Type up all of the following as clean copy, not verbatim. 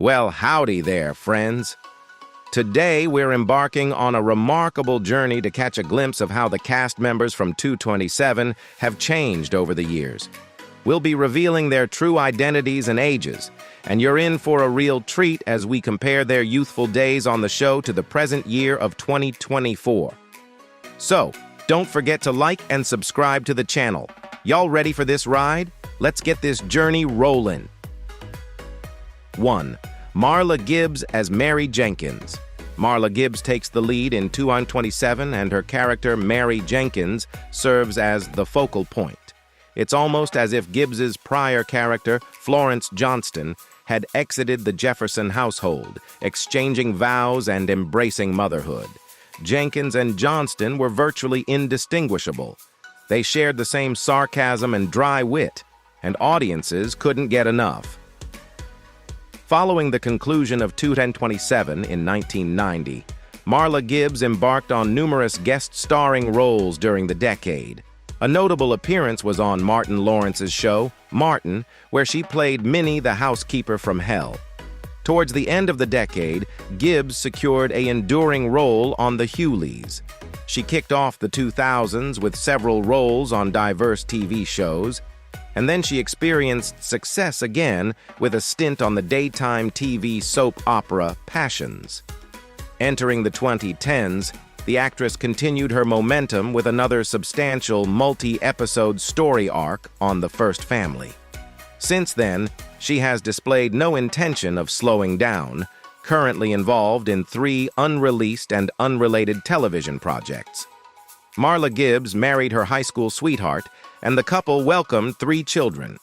Well, howdy there, friends. Today, we're embarking on a remarkable journey to catch a glimpse of how the cast members from 227 have changed over the years. We'll be revealing their true identities and ages, and you're in for a real treat as we compare their youthful days on the show to the present year of 2024. So, don't forget to like and subscribe to the channel. Y'all ready for this ride? Let's get this journey rolling. 1. Marla Gibbs as Mary Jenkins. Marla Gibbs takes the lead in 227, and her character, Mary Jenkins, serves as the focal point. It's almost as if Gibbs's prior character, Florence Johnston, had exited the Jefferson household, exchanging vows and embracing motherhood. Jenkins and Johnston were virtually indistinguishable. They shared the same sarcasm and dry wit, and audiences couldn't get enough. Following the conclusion of 227 in 1990, Marla Gibbs embarked on numerous guest-starring roles during the decade. A notable appearance was on Martin Lawrence's show, Martin, where she played Minnie the housekeeper from Hell. Towards the end of the decade, Gibbs secured an enduring role on The Hughleys. She kicked off the 2000s with several roles on diverse TV shows, and then she experienced success again with a stint on the daytime TV soap opera Passions. Entering the 2010s, the actress continued her momentum with another substantial multi-episode story arc on The First Family. Since then, she has displayed no intention of slowing down, currently involved in 3 unreleased and unrelated television projects. Marla Gibbs married her high school sweetheart, and the couple welcomed 3 children.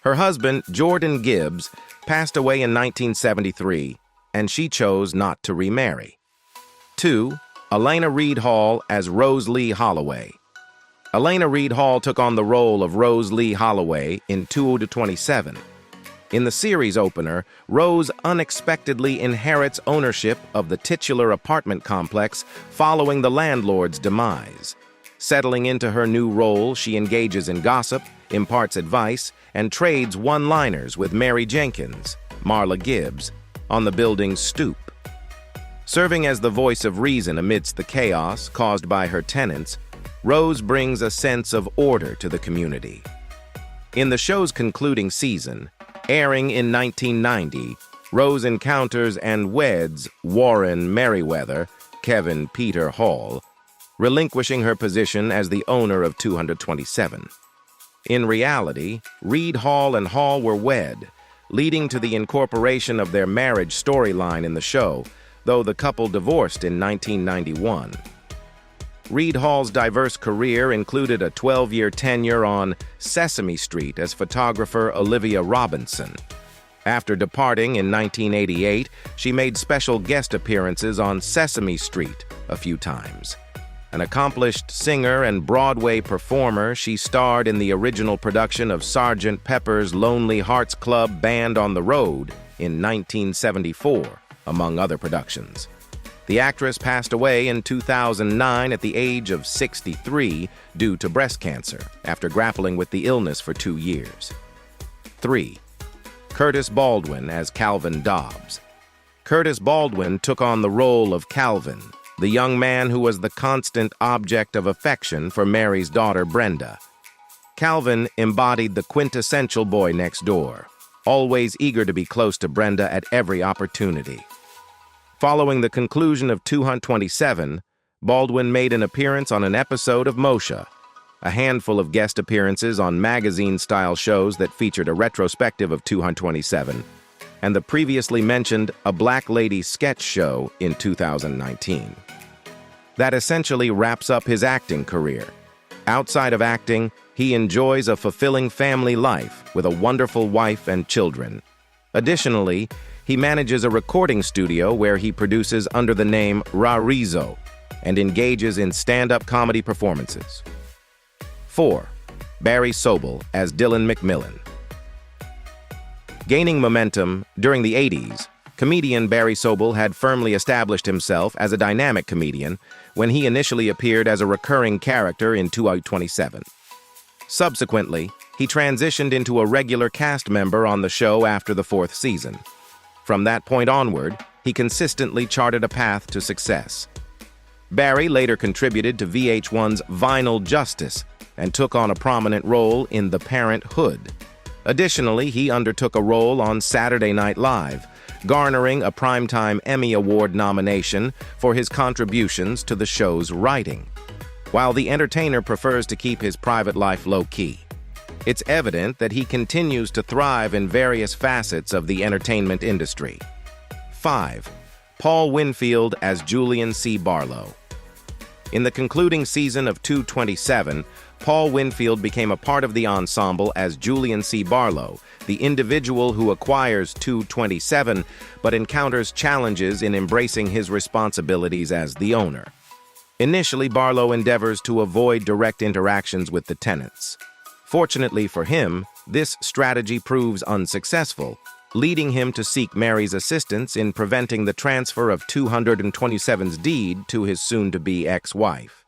Her husband, Jordan Gibbs, passed away in 1973, and she chose not to remarry. 2. Elena Reed Hall as Rose Lee Holloway. Elena Reed Hall took on the role of Rose Lee Holloway in 227. In the series opener, Rose unexpectedly inherits ownership of the titular apartment complex following the landlord's demise. Settling into her new role, she engages in gossip, imparts advice, and trades one-liners with Mary Jenkins, Marla Gibbs, on the building's stoop. Serving as the voice of reason amidst the chaos caused by her tenants, Rose brings a sense of order to the community. In the show's concluding season, airing in 1990, Rose encounters and weds Warren Merriweather, Kevin Peter Hall, relinquishing her position as the owner of 227. In reality, Reed Hall and Hall were wed, leading to the incorporation of their marriage storyline in the show, though the couple divorced in 1991. Reed Hall's diverse career included a 12-year tenure on Sesame Street as photographer Olivia Robinson. After departing in 1988, she made special guest appearances on Sesame Street a few times. An accomplished singer and Broadway performer, she starred in the original production of Sgt. Pepper's Lonely Hearts Club Band on the Road in 1974, among other productions. The actress passed away in 2009 at the age of 63 due to breast cancer, after grappling with the illness for 2 years. 3. Curtis Baldwin as Calvin Dobbs. Curtis Baldwin took on the role of Calvin, the young man who was the constant object of affection for Mary's daughter Brenda. Calvin embodied the quintessential boy next door, always eager to be close to Brenda at every opportunity. Following the conclusion of 227, Baldwin made an appearance on an episode of Moshe, a handful of guest appearances on magazine-style shows that featured a retrospective of 227, and the previously mentioned A Black Lady sketch show in 2019. That essentially wraps up his acting career. Outside of acting, he enjoys a fulfilling family life with a wonderful wife and children. Additionally, he manages a recording studio where he produces under the name Rarizo and engages in stand-up comedy performances. 4. Barry Sobel as Dylan McMillan. Gaining momentum during the 80s, comedian Barry Sobel had firmly established himself as a dynamic comedian when he initially appeared as a recurring character in 227. Subsequently, he transitioned into a regular cast member on the show after the 4th season. From that point onward, he consistently charted a path to success. Barry later contributed to VH1's Vinyl Justice and took on a prominent role in The Parent 'Hood. Additionally, he undertook a role on Saturday Night Live, garnering a Primetime Emmy Award nomination for his contributions to the show's writing. While the entertainer prefers to keep his private life low-key, it's evident that he continues to thrive in various facets of the entertainment industry. 5. Paul Winfield as Julian C. Barlow. In the concluding season of 227, Paul Winfield became a part of the ensemble as Julian C. Barlow, the individual who acquires 227 but encounters challenges in embracing his responsibilities as the owner. Initially, Barlow endeavors to avoid direct interactions with the tenants. Fortunately for him, this strategy proves unsuccessful, leading him to seek Mary's assistance in preventing the transfer of 227's deed to his soon-to-be ex-wife.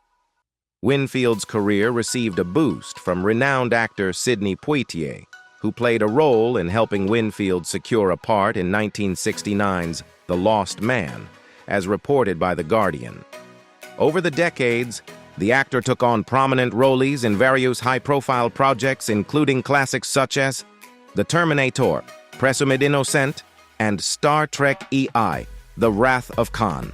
Winfield's career received a boost from renowned actor Sidney Poitier, who played a role in helping Winfield secure a part in 1969's The Lost Man, as reported by The Guardian. Over the decades, the actor took on prominent roles in various high-profile projects, including classics such as The Terminator, Presumed Innocent, and Star Trek EI, The Wrath of Khan.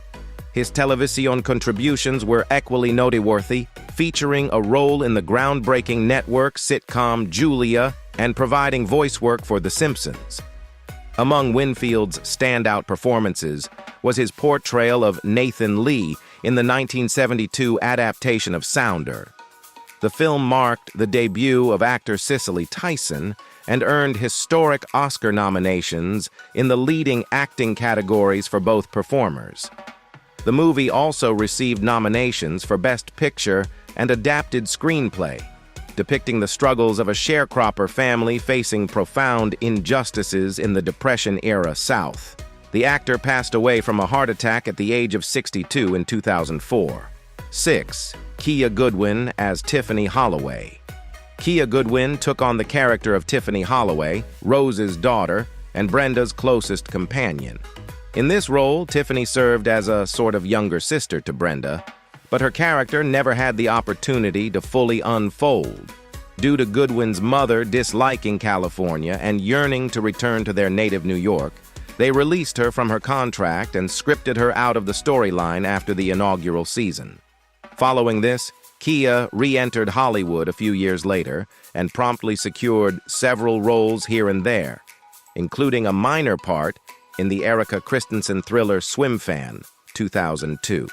His television contributions were equally noteworthy, featuring a role in the groundbreaking network sitcom Julia and providing voice work for The Simpsons. Among Winfield's standout performances was his portrayal of Nathan Lee in the 1972 adaptation of Sounder. The film marked the debut of actor Cicely Tyson and earned historic Oscar nominations in the leading acting categories for both performers. The movie also received nominations for Best Picture and Adapted Screenplay, depicting the struggles of a sharecropper family facing profound injustices in the Depression-era South. The actor passed away from a heart attack at the age of 62 in 2004. 6. Kia Goodwin as Tiffany Holloway. Kia Goodwin took on the character of Tiffany Holloway, Rose's daughter, and Brenda's closest companion. In this role, Tiffany served as a sort of younger sister to Brenda, but her character never had the opportunity to fully unfold. Due to Goodwin's mother disliking California and yearning to return to their native New York, they released her from her contract and scripted her out of the storyline after the inaugural season. Following this, Kia re-entered Hollywood a few years later and promptly secured several roles here and there, including a minor part in the Erika Christensen thriller Swim Fan, 2002.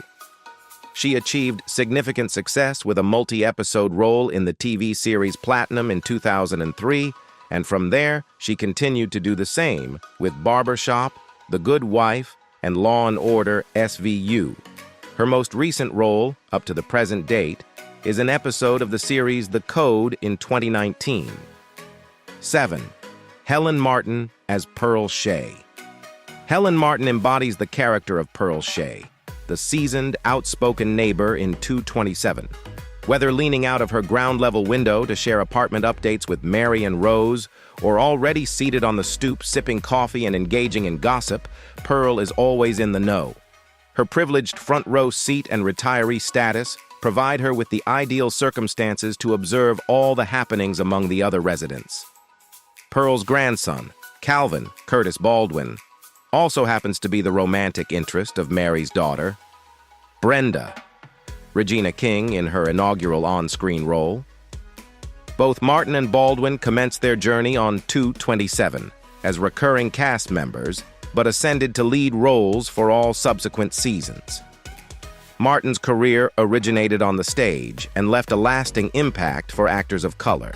She achieved significant success with a multi-episode role in the TV series Platinum in 2003, and from there, she continued to do the same with Barbershop, The Good Wife, and Law & Order SVU. Her most recent role, up to the present date, is an episode of the series The Code in 2019. 7. Helen Martin as Pearl Shea. Helen Martin embodies the character of Pearl Shea, the seasoned, outspoken neighbor in 227. Whether leaning out of her ground-level window to share apartment updates with Mary and Rose, or already seated on the stoop sipping coffee and engaging in gossip, Pearl is always in the know. Her privileged front-row seat and retiree status provide her with the ideal circumstances to observe all the happenings among the other residents. Pearl's grandson, Calvin Curtis Baldwin, also happens to be the romantic interest of Mary's daughter, Brenda, Regina King in her inaugural on-screen role. Both Martin and Baldwin commenced their journey on 227 as recurring cast members, but ascended to lead roles for all subsequent seasons. Martin's career originated on the stage and left a lasting impact for actors of color.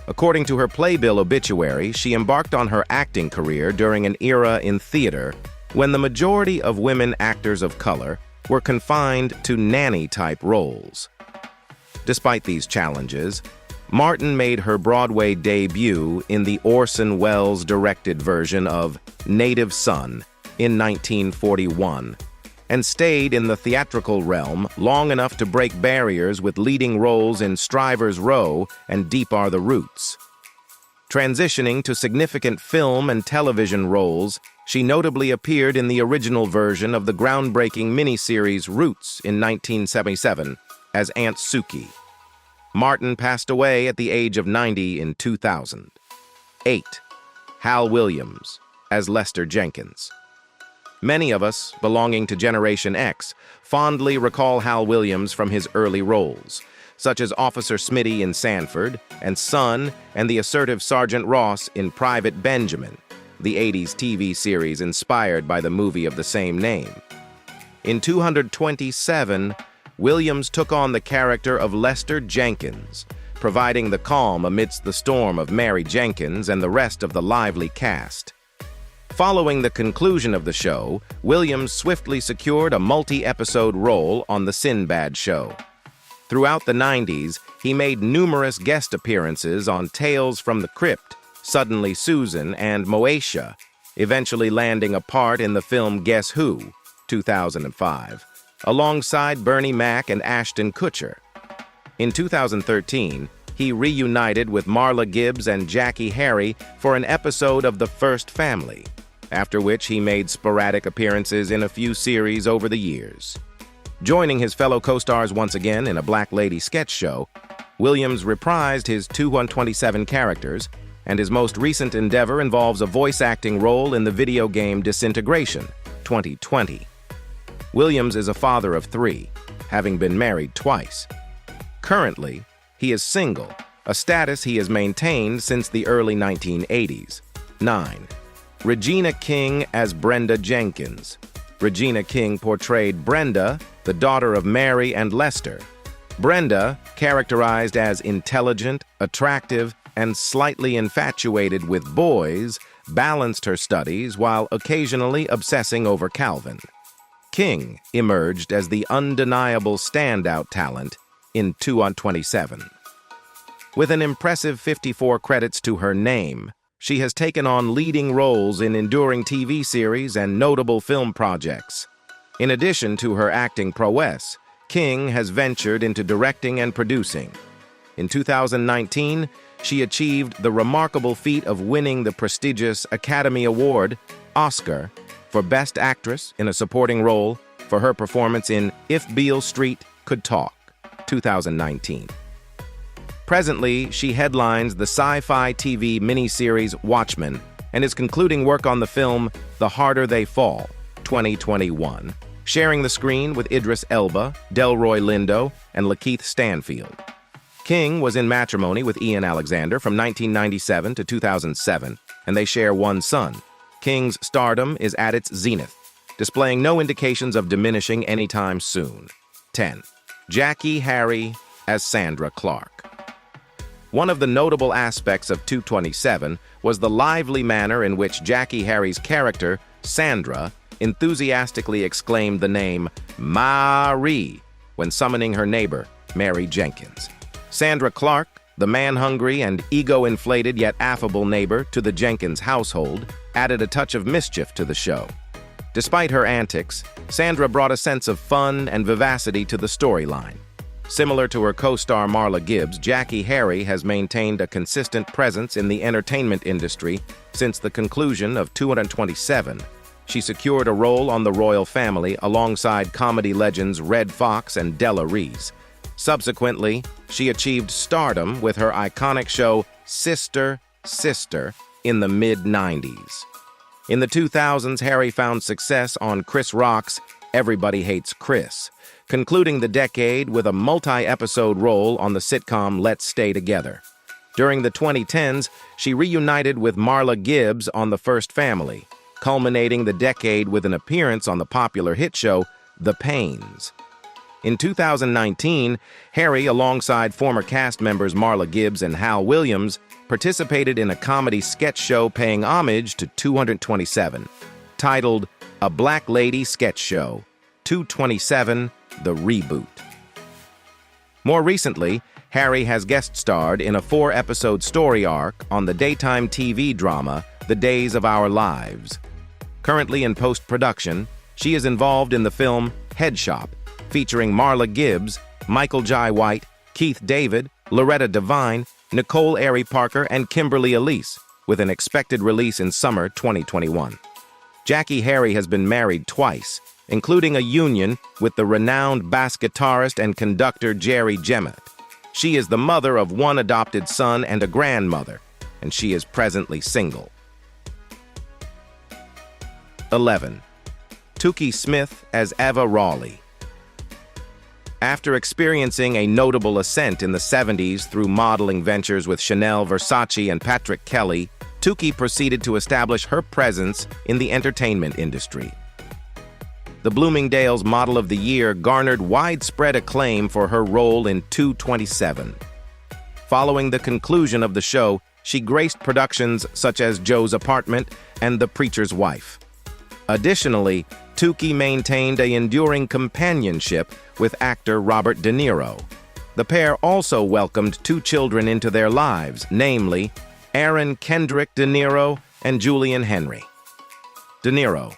According to her Playbill obituary, she embarked on her acting career during an era in theater when the majority of women actors of color were confined to nanny-type roles. Despite these challenges, Martin made her Broadway debut in the Orson Welles-directed version of Native Son in 1941, and stayed in the theatrical realm long enough to break barriers with leading roles in Strivers Row and Deep Are the Roots. Transitioning to significant film and television roles, she notably appeared in the original version of the groundbreaking miniseries Roots in 1977 as Aunt Suki. Martin passed away at the age of 90 in 2000. 8. Hal Williams as Lester Jenkins. Many of us, belonging to Generation X, fondly recall Hal Williams from his early roles, such as Officer Smitty in Sanford, and Son and the assertive Sergeant Ross in Private Benjamin, the 80s TV series inspired by the movie of the same name. In 227, Williams took on the character of Lester Jenkins, providing the calm amidst the storm of Mary Jenkins and the rest of the lively cast. Following the conclusion of the show, Williams swiftly secured a multi-episode role on The Sinbad Show. Throughout the 90s, he made numerous guest appearances on Tales from the Crypt, Suddenly Susan, and Moesha, eventually landing a part in the film Guess Who, 2005, alongside Bernie Mac and Ashton Kutcher. In 2013, he reunited with Marla Gibbs and Jackie Harry for an episode of The First Family, after which he made sporadic appearances in a few series over the years. Joining his fellow co-stars once again in a Black Lady sketch show, Williams reprised his 227 characters, and his most recent endeavor involves a voice acting role in the video game Disintegration, 2020. Williams is a father of 3, having been married twice. Currently, he is single, a status he has maintained since the early 1980s. 9. Regina King as Brenda Jenkins. Regina King portrayed Brenda, the daughter of Mary and Lester. Brenda, characterized as intelligent, attractive, and slightly infatuated with boys, balanced her studies while occasionally obsessing over Calvin. King emerged as the undeniable standout talent in 2 on 27. With an impressive 54 credits to her name, she has taken on leading roles in enduring TV series and notable film projects. In addition to her acting prowess, King has ventured into directing and producing. In 2019, she achieved the remarkable feat of winning the prestigious Academy Award, Oscar, for Best Actress in a Supporting Role for her performance in If Beale Street Could Talk, 2019. Presently, she headlines the sci-fi TV miniseries Watchmen and is concluding work on the film The Harder They Fall, 2021, sharing the screen with Idris Elba, Delroy Lindo, and Lakeith Stanfield. King was in matrimony with Ian Alexander from 1997 to 2007, and they share one son. King's stardom is at its zenith, displaying no indications of diminishing anytime soon. 10. Jackie Harry as Sandra Clark. One of the notable aspects of 227 was the lively manner in which Jackie Harry's character, Sandra, enthusiastically exclaimed the name Marie when summoning her neighbor, Mary Jenkins. Sandra Clark, the man-hungry and ego-inflated yet affable neighbor to the Jenkins household, added a touch of mischief to the show. Despite her antics, Sandra brought a sense of fun and vivacity to the storyline. Similar to her co-star Marla Gibbs, Jackie Harry has maintained a consistent presence in the entertainment industry since the conclusion of 227. She secured a role on The Royal Family alongside comedy legends Red Fox and Della Reese. Subsequently, she achieved stardom with her iconic show Sister, Sister in the mid-90s. In the 2000s, Harry found success on Chris Rock's Everybody Hates Chris, concluding the decade with a multi-episode role on the sitcom Let's Stay Together. During the 2010s, she reunited with Marla Gibbs on The First Family, culminating the decade with an appearance on the popular hit show The Pains. In 2019, Harry, alongside former cast members Marla Gibbs and Hal Williams, participated in a comedy sketch show paying homage to 227, titled A Black Lady Sketch Show, 227, The Reboot. More recently, Harry has guest-starred in a 4-episode story arc on the daytime TV drama The Days of Our Lives. Currently in post-production, she is involved in the film Head Shop, featuring Marla Gibbs, Michael Jai White, Keith David, Loretta Devine, Nicole Ari Parker, and Kimberly Elise, with an expected release in summer 2021. Jackie Harry has been married twice, including a union with the renowned bass guitarist and conductor Jerry Jemmett. She is the mother of one adopted son and a grandmother, and she is presently single. 11. Tuki Smith as Eva Raleigh. After experiencing a notable ascent in the 70s through modeling ventures with Chanel, Versace, and Patrick Kelly, Tuki proceeded to establish her presence in the entertainment industry. The Bloomingdale's Model of the Year garnered widespread acclaim for her role in 227. Following the conclusion of the show, she graced productions such as Joe's Apartment and The Preacher's Wife. Additionally, Tuki maintained an enduring companionship with actor Robert De Niro. The pair also welcomed two children into their lives, namely Aaron Kendrick De Niro and Julian Henry. De Niro.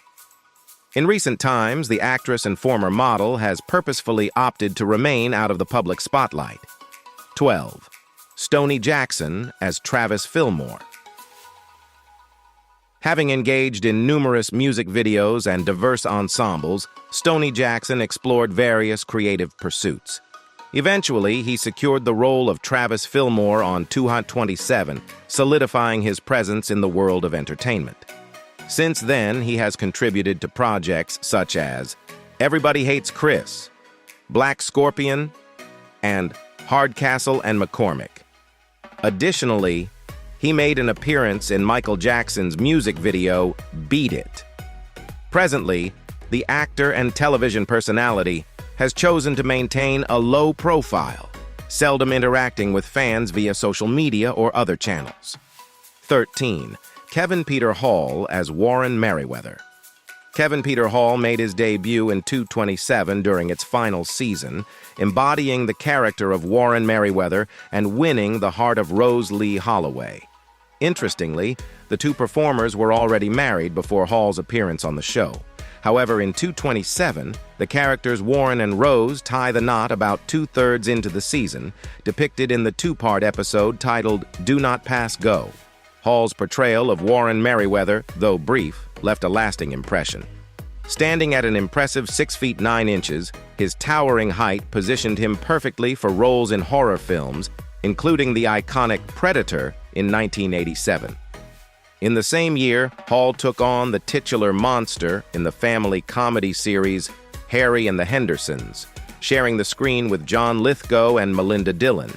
In recent times, the actress and former model has purposefully opted to remain out of the public spotlight. 12. Stony Jackson as Travis Fillmore. Having engaged in numerous music videos and diverse ensembles, Stony Jackson explored various creative pursuits. Eventually, he secured the role of Travis Fillmore on 227, solidifying his presence in the world of entertainment. Since then, he has contributed to projects such as Everybody Hates Chris, Black Scorpion, and Hardcastle and McCormick. Additionally, he made an appearance in Michael Jackson's music video, Beat It. Presently, the actor and television personality has chosen to maintain a low profile, seldom interacting with fans via social media or other channels. 13. Kevin Peter Hall as Warren Merriweather. Kevin Peter Hall made his debut in 227 during its final season, embodying the character of Warren Merriweather and winning the heart of Rose Lee Holloway. Interestingly, the two performers were already married before Hall's appearance on the show. However, in 227, the characters Warren and Rose tie the knot about 2/3 into the season, depicted in the two-part episode titled Do Not Pass Go. Hall's portrayal of Warren Merriweather, though brief, left a lasting impression. Standing at an impressive 6 feet 9 inches, his towering height positioned him perfectly for roles in horror films, including the iconic Predator in 1987. In the same year, Hall took on the titular monster in the family comedy series Harry and the Hendersons, sharing the screen with John Lithgow and Melinda Dillon.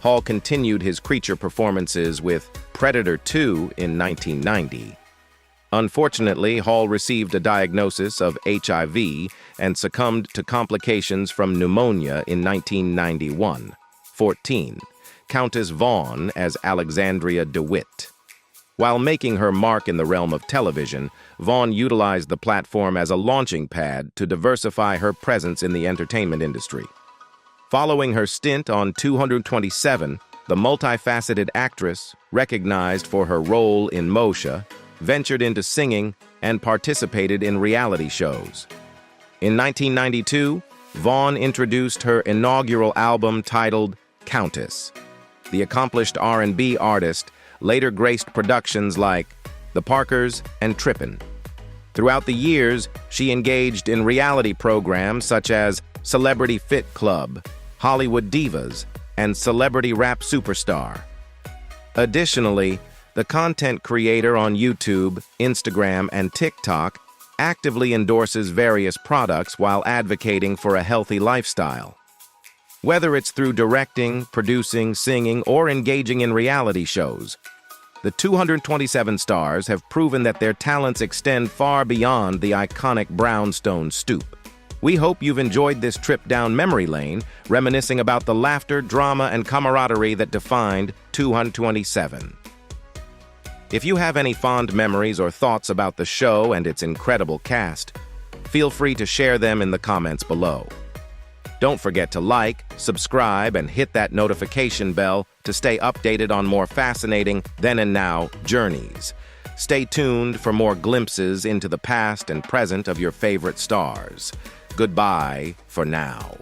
Hall continued his creature performances with Predator 2 in 1990. Unfortunately, Hall received a diagnosis of HIV and succumbed to complications from pneumonia in 1991. 14. Countess Vaughn as Alexandria DeWitt. While making her mark in the realm of television, Vaughn utilized the platform as a launching pad to diversify her presence in the entertainment industry. Following her stint on 227, the multifaceted actress, recognized for her role in Moshe, ventured into singing and participated in reality shows. In 1992, Vaughn introduced her inaugural album titled Countess. The accomplished R&B artist later graced productions like The Parkers and Trippin'. Throughout the years, she engaged in reality programs such as Celebrity Fit Club, Hollywood Divas, and Celebrity Rap Superstar. Additionally, the content creator on YouTube, Instagram, and TikTok actively endorses various products while advocating for a healthy lifestyle. Whether it's through directing, producing, singing, or engaging in reality shows, the 227 stars have proven that their talents extend far beyond the iconic brownstone stoop. We hope you've enjoyed this trip down memory lane, reminiscing about the laughter, drama, and camaraderie that defined 227. If you have any fond memories or thoughts about the show and its incredible cast, feel free to share them in the comments below. Don't forget to like, subscribe, and hit that notification bell to stay updated on more fascinating then and now journeys. Stay tuned for more glimpses into the past and present of your favorite stars. Goodbye for now.